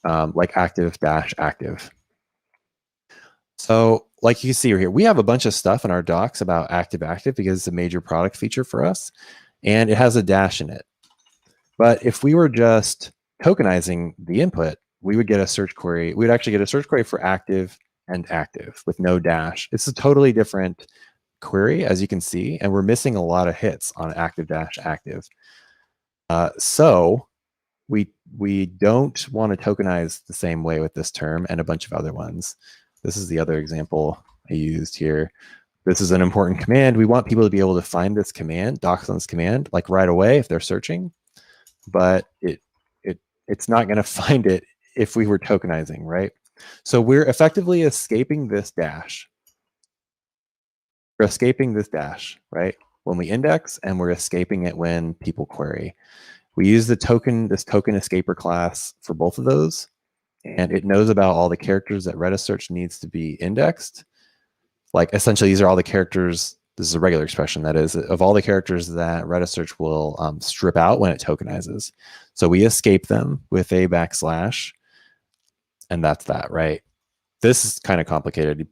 like active-active. So like you can see here, we have a bunch of stuff in our docs about active-active because it's a major product feature for us, and it has a dash in it. But if we were just tokenizing the input, we would get a search query. We'd actually get a search query for active and active with no dash. It's a totally different query, as you can see, and we're missing a lot of hits on active-active. So we don't want to tokenize the same way with this term and a bunch of other ones. This is the other example I used here. This is an important command. We want people to be able to find this command, docs on this command, like right away if they're searching, but it's not going to find it if we were tokenizing, right? So we're effectively escaping this dash. We're escaping this dash, right? When we index, and we're escaping it when people query. We use this token escaper class for both of those, and it knows about all the characters that RediSearch needs to be indexed. Like essentially, these are all the characters. This is a regular expression, that is, of all the characters that RediSearch will strip out when it tokenizes. So we escape them with a \, and that's that, right? This is kind of complicated,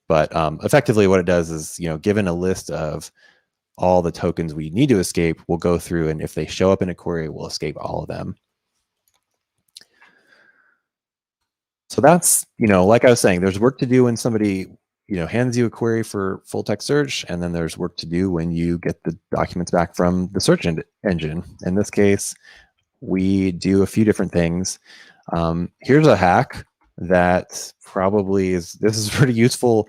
but effectively what it does is, given a list of all the tokens we need to escape, we'll go through, and if they show up in a query, we'll escape all of them. So that's, like I was saying, there's work to do when somebody hands you a query for full text search, and then there's work to do when you get the documents back from the search engine. In this case, we do a few different things. Here's a hack that probably this is pretty useful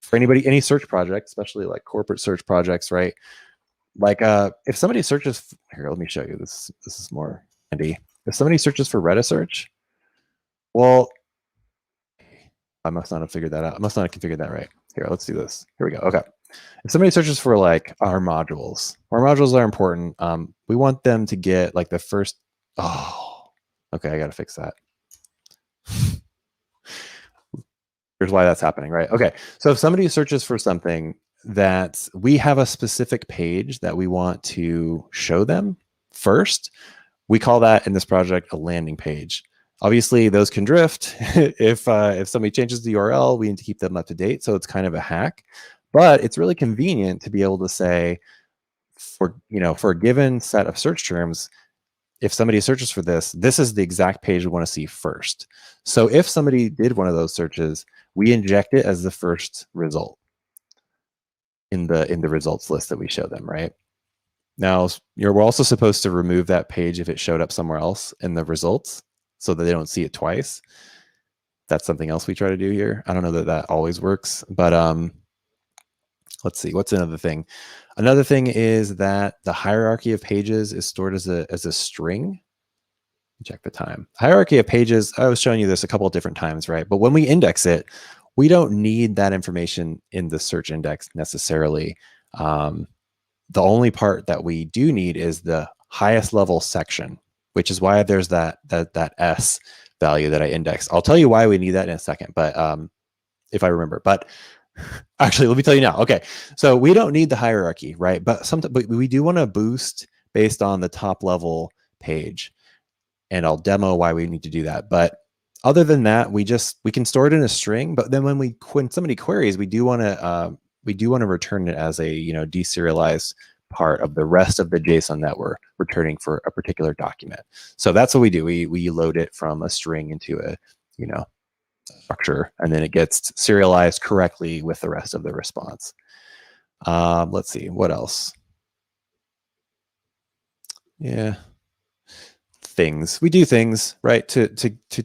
for any search project, especially like corporate search projects, right? Like if somebody searches here, let me show you this. This is more handy. If somebody searches for RediSearch, well, I must not have figured that out. I must not have configured that right. Here, let's do this. Here we go. Okay. If somebody searches for like our modules are important. We want them to get like the first. Oh, okay. I got to fix that. Here's why that's happening, right? Okay. So if somebody searches for something that we have a specific page that we want to show them first, we call that in this project a landing page. Obviously, those can drift. If somebody changes the URL, we need to keep them up to date. So it's kind of a hack, but it's really convenient to be able to say, for a given set of search terms, if somebody searches for this, this is the exact page we want to see first. So if somebody did one of those searches, we inject it as the first result in the results list that we show them, right? Now, we're also supposed to remove that page if it showed up somewhere else in the results so that they don't see it twice. That's something else we try to do here. I don't know that that always works, but let's see. What's another thing? Another thing is that the hierarchy of pages is stored as a string. Check the time. Hierarchy of pages, I was showing you this a couple of different times, right? But when we index it, we don't need that information in the search index necessarily. The only part that we do need is the highest level section, which is why there's that S value that I indexed. I'll tell you why we need that in a second, but if I remember. But actually, let me tell you now. Okay, so we don't need the hierarchy, right? But we do want to boost based on the top level page, and I'll demo why we need to do that. But other than that, we can store it in a string. But then when somebody queries, we do want to return it as a deserialized part of the rest of the JSON that we're returning for a particular document. So that's what we do. We load it from a string into a structure, and then it gets serialized correctly with the rest of the response. Let's see, what else? Yeah, things. We do things, right, to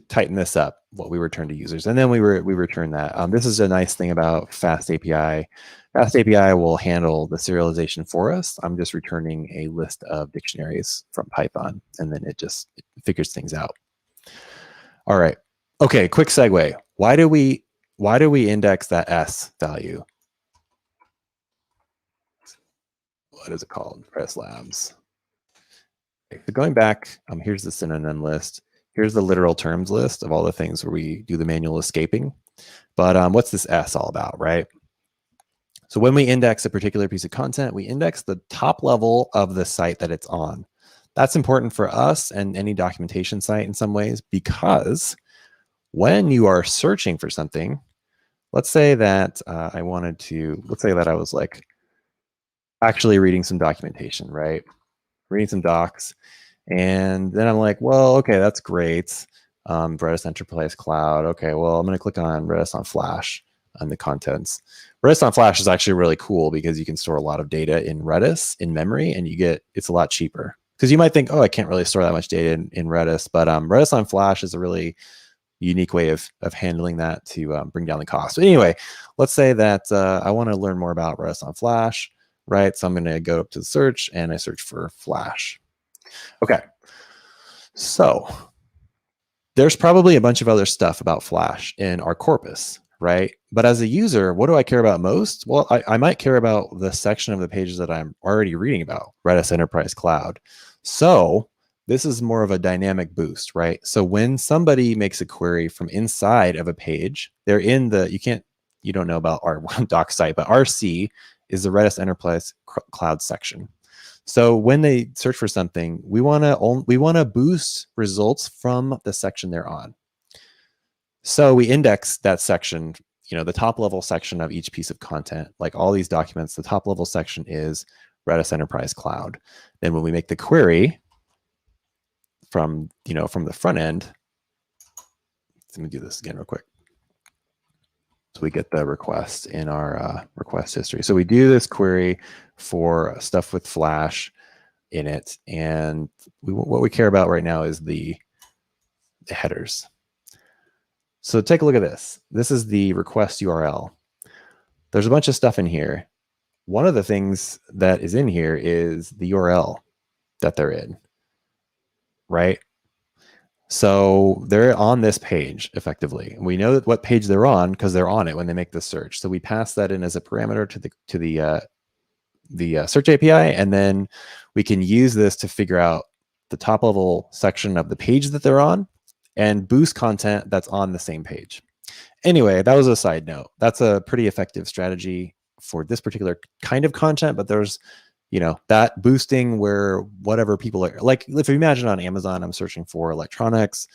tighten this up, what we return to users, and then we return that. This is a nice thing about Fast API. Fast API will handle the serialization for us. I'm just returning a list of dictionaries from Python, and then it figures things out. All right. Okay, quick segue. Why do we index that S value? What is it called? Redis Labs. Okay, so going back, here's the synonym list. Here's the literal terms list of all the things where we do the manual escaping. But what's this S all about, right? So when we index a particular piece of content, we index the top level of the site that it's on. That's important for us and any documentation site in some ways, because when you are searching for something, let's say that I was like actually reading some documentation, right? Reading some docs. And then I'm like, well, okay, that's great. Redis Enterprise Cloud. Okay, well, I'm going to click on Redis on Flash on the contents. Redis on Flash is actually really cool because you can store a lot of data in Redis in memory, and it's a lot cheaper. Because you might think, oh, I can't really store that much data in Redis, but Redis on Flash is a really unique way of handling that to bring down the cost. But anyway, let's say that I want to learn more about Redis on Flash, right? So I'm going to go up to the search and I search for Flash. Okay, so there's probably a bunch of other stuff about Flash in our corpus, right? But as a user, what do I care about most? Well, I might care about the section of the pages that I'm already reading about, Redis Enterprise Cloud. So this is more of a dynamic boost, right? So when somebody makes a query from inside of a page, they're in you don't know about our doc site, but RC is the Redis Enterprise Cloud section. So when they search for something, we want to boost results from the section they're on. So we index that section, the top level section of each piece of content, like all these documents, the top level section is Redis Enterprise Cloud. Then when we make the query from the front end, let me do this again real quick. So we get the request in our request history. So we do this query for stuff with Flash in it. And what we care about right now is the headers. So take a look at this. This is the request URL. There's a bunch of stuff in here. One of the things that is in here is the URL that they're in, right? So they're on this page effectively. We know what page they're on because they're on it when they make the search. So we pass that in as a parameter to the search API, and then we can use this to figure out the top level section of the page that they're on and boost content that's on the same page. Anyway, that was a side note. That's a pretty effective strategy for this particular kind of content, but there's, you know, that boosting where whatever people are like, if you imagine on Amazon, I'm searching for electronics,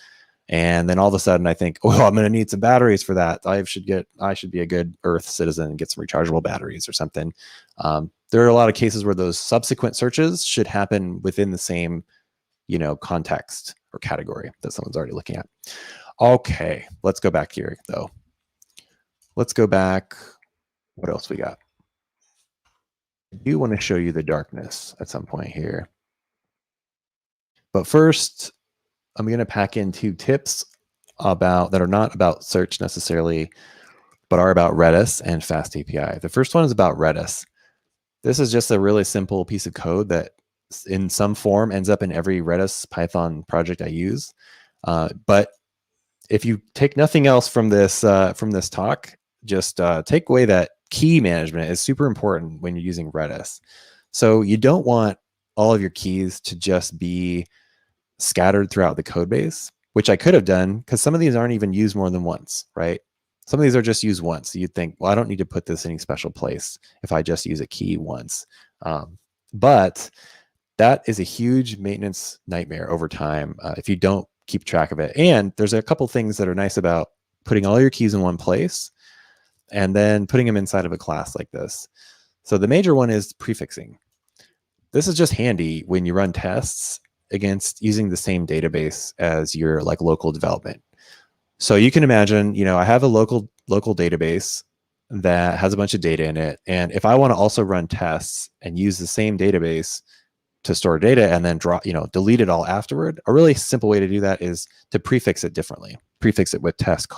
and then all of a sudden I think, oh, I'm going to need some batteries for that. I should be a good Earth citizen and get some rechargeable batteries or something. There are a lot of cases where those subsequent searches should happen within the same, you know, context or category that someone's already looking at. Okay, let's go back here though. Let's go back. What else we got? I do want to show you the darkness at some point here. But first, I'm going to pack in 2 tips that are not about search necessarily, but are about Redis and Fast API. The first one is about Redis. This is just a really simple piece of code that in some form ends up in every Redis Python project I use. But if you take nothing else from this talk, just take away that key management is super important when you're using Redis. So you don't want all of your keys to just be scattered throughout the code base, which I could have done because some of these aren't even used more than once, right? Some of these are just used once. So you'd think, well, I don't need to put this in any special place if I just use a key once. But that is a huge maintenance nightmare over time if you don't keep track of it. And there's a couple things that are nice about putting all your keys in one place and then putting them inside of a class like this. So the major one is prefixing. This is just handy when you run tests against using the same database as your like local development. So you can imagine, you know, I have a local database that has a bunch of data in it. And if I want to also run tests and use the same database to store data and then delete it all afterward, a really simple way to do that is to prefix it differently. Prefix it with test :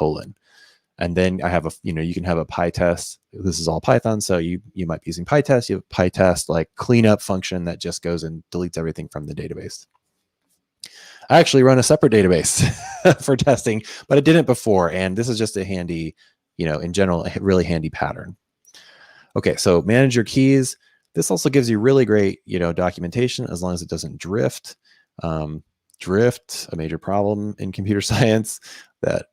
and then I have you can have a PyTest. This is all Python, so you might be using PyTest. You have PyTest like cleanup function that just goes and deletes everything from the database. I actually run a separate database for testing, but I didn't before, and this is just a handy, in general, a really handy pattern. Okay, so manage your keys. This also gives you really great, documentation as long as it doesn't drift. Drift, a major problem in computer science that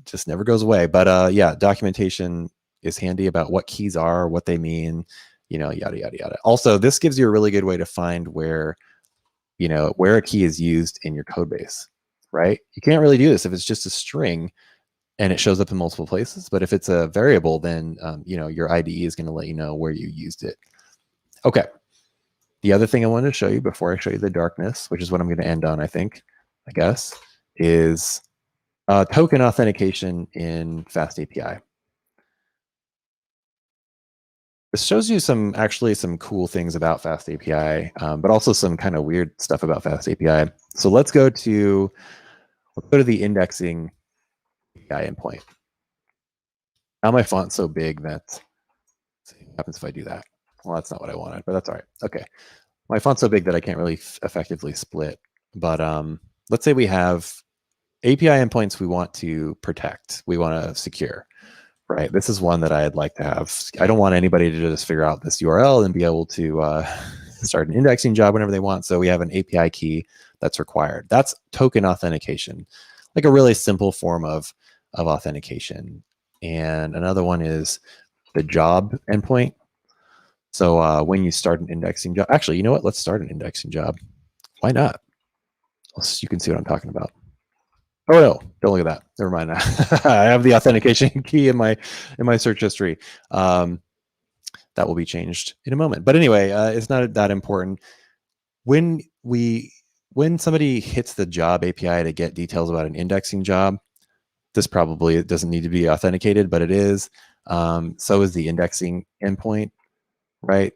just never goes away. But yeah, documentation is handy about what keys are, what they mean, yada, yada, yada. Also, this gives you a really good way to find where a key is used in your code base, right? You can't really do this if it's just a string and it shows up in multiple places. But if it's a variable, then, your IDE is going to let you know where you used it. Okay. The other thing I wanted to show you before I show you the darkness, which is what I'm going to end on, I guess, is token authentication in Fast API. This shows you some cool things about Fast API, but also some kind of weird stuff about Fast API. So let's go to the indexing API endpoint. Now my font's so big that, let's see what happens if I do that. Well, that's not what I wanted, but that's all right. Okay. My font's so big that I can't really effectively split. But let's say we have API endpoints we want to protect, we want to secure. Right. This is one that I'd like to have. I don't want anybody to just figure out this URL and be able to start an indexing job whenever they want. So we have an API key that's required. That's token authentication, like a really simple form of authentication. And another one is the job endpoint. So when you start an indexing job, actually, you know what? Let's start an indexing job. Why not? You can see what I'm talking about. Oh no, don't look at that. Never mind. I have the authentication key in my search history. That will be changed in a moment. But anyway, it's not that important. When somebody hits the job API to get details about an indexing job, this probably doesn't need to be authenticated, but it is. So is the indexing endpoint, right?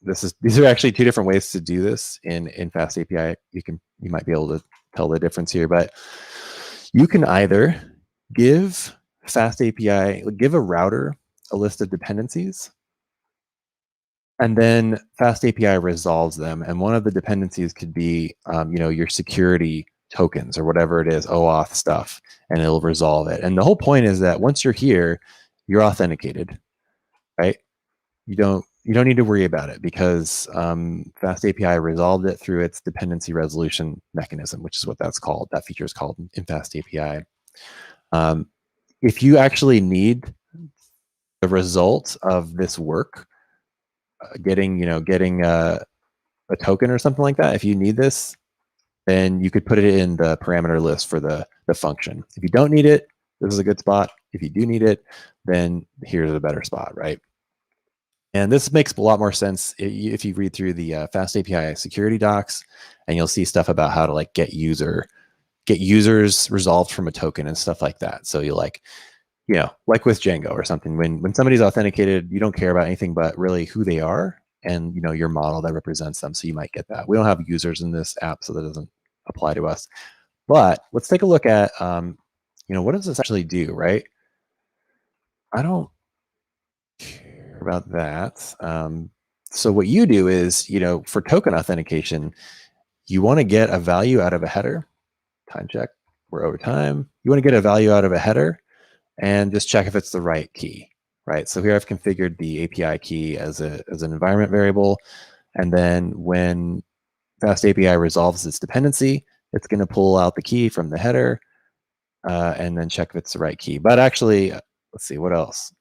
These are actually two different ways to do this in Fast API. You might be able to tell the difference here, but you can either give Fast API, give a router a list of dependencies, and then Fast API resolves them. And one of the dependencies could be, your security tokens or whatever it is, OAuth stuff, and it'll resolve it. And the whole point is that once you're here, you're authenticated, right? You don't need to worry about it because Fast API resolved it through its dependency resolution mechanism, which is what that's called. That feature is called in Fast API. If you actually need the result of this work, getting a token or something like that, if you need this, then you could put it in the parameter list for the function. If you don't need it, this is a good spot. If you do need it, then here's a better spot, right? And this makes a lot more sense if you read through the Fast API security docs, and you'll see stuff about how to like get users resolved from a token and stuff like that. So you like with Django or something, when somebody's authenticated, you don't care about anything but really who they are and your model that represents them. So you might get that. We don't have users in this app, so that doesn't apply to us. But let's take a look at what does this actually do, right? I don't care about that. So what you do is, for token authentication, you want to get a value out of a header. Time check. We're over time. You want to get a value out of a header and just check if it's the right key, right? So here I've configured the API key as an environment variable. And then when Fast API resolves its dependency, it's going to pull out the key from the header and then check if it's the right key. But actually, let's see, what else?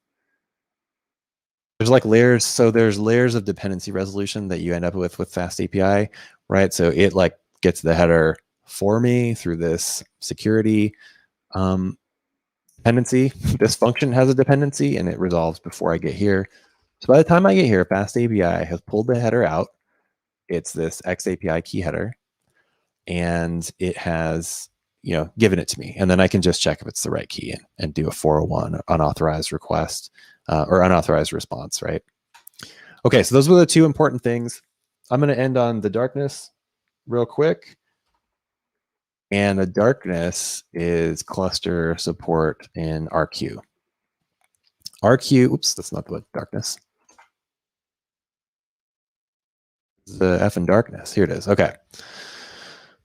There's like layers. So there's layers of dependency resolution that you end up with Fast API, right? So it like gets the header for me through this security dependency. This function has a dependency and it resolves before I get here. So by the time I get here, Fast API has pulled the header out. It's this XAPI key header, and it has given it to me. And then I can just check if it's the right key and do a 401 unauthorized request or unauthorized response, right? Okay, so those were the two important things. I'm going to end on the darkness real quick. And the darkness is cluster support in RQ. RQ, oops, that's not the darkness. The F in darkness. Here it is. Okay.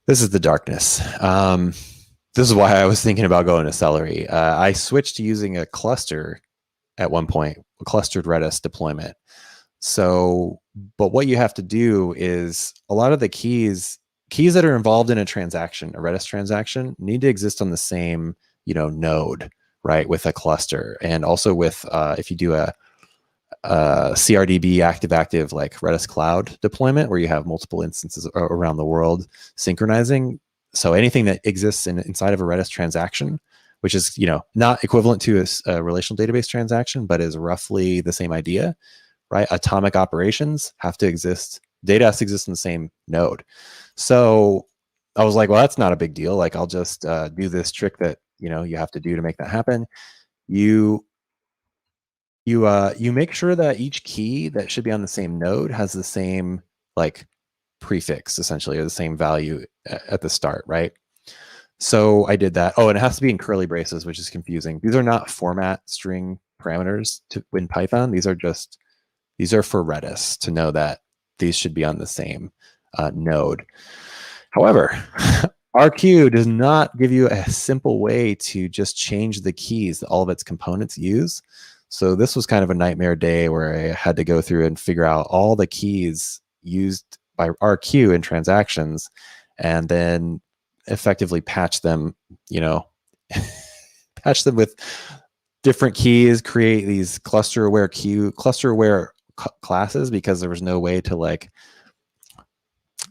This is the darkness. This is why I was thinking about going to Celery. I switched to using a cluster at one point, a clustered Redis deployment. So, but what you have to do is a lot of the keys that are involved in a transaction, a Redis transaction, need to exist on the same, node, right, with a cluster. And also with, if you do a CRDB active like Redis Cloud deployment, where you have multiple instances around the world synchronizing. So anything that exists inside of a Redis transaction, which is, not equivalent to a relational database transaction, but is roughly the same idea, right? Atomic operations have to exist. Data has to exist in the same node. So I was like, well, that's not a big deal. Like, I'll just do this trick that, you have to do to make that happen. You make sure that each key that should be on the same node has the same like prefix, essentially, or the same value at the start, right? So I did that. Oh, and it has to be in curly braces, which is confusing. These are not format string parameters in Python. These are for Redis to know that these should be on the same node. However, RQ does not give you a simple way to just change the keys that all of its components use. So this was kind of a nightmare day where I had to go through and figure out all the keys used by RQ in transactions and then effectively patch them, patch them with different keys, create these cluster aware classes, because there was no way to like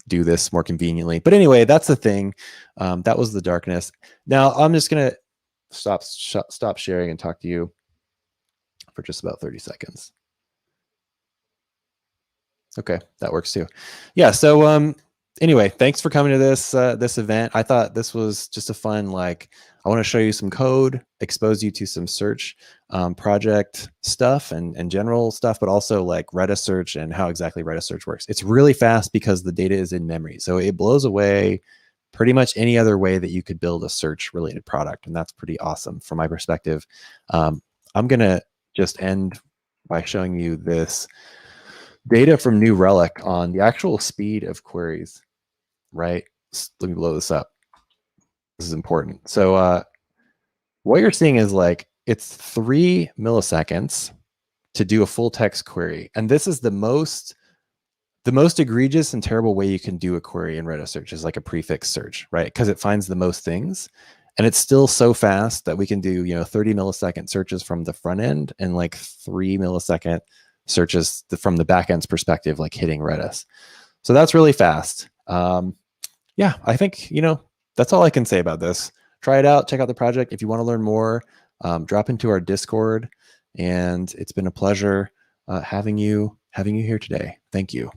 do this more conveniently. But anyway, that's the thing. That was the darkness. Now I'm just going to stop sharing and talk to you for just about 30 seconds. Okay, that works too. Yeah, so Anyway, thanks for coming to this event. I thought this was just a fun, like, I want to show you some code, expose you to some search project stuff and general stuff, but also like RediSearch and how exactly RediSearch works. It's really fast because the data is in memory. So it blows away pretty much any other way that you could build a search related product. And that's pretty awesome from my perspective. I'm going to just end by showing you this data from New Relic on the actual speed of queries, right? Let me blow this up. This is important. So what you're seeing is like, it's 3 milliseconds to do a full text query. And this is the most egregious and terrible way you can do a query in RediSearch is like a prefix search, right? Because it finds the most things. And it's still so fast that we can do, 30 millisecond searches from the front end and like 3 millisecond searches from the back end's perspective, like hitting Redis. So that's really fast. Yeah, I think, that's all I can say about this. Try it out. Check out the project. If you want to learn more, drop into our Discord. And it's been a pleasure having you here today. Thank you.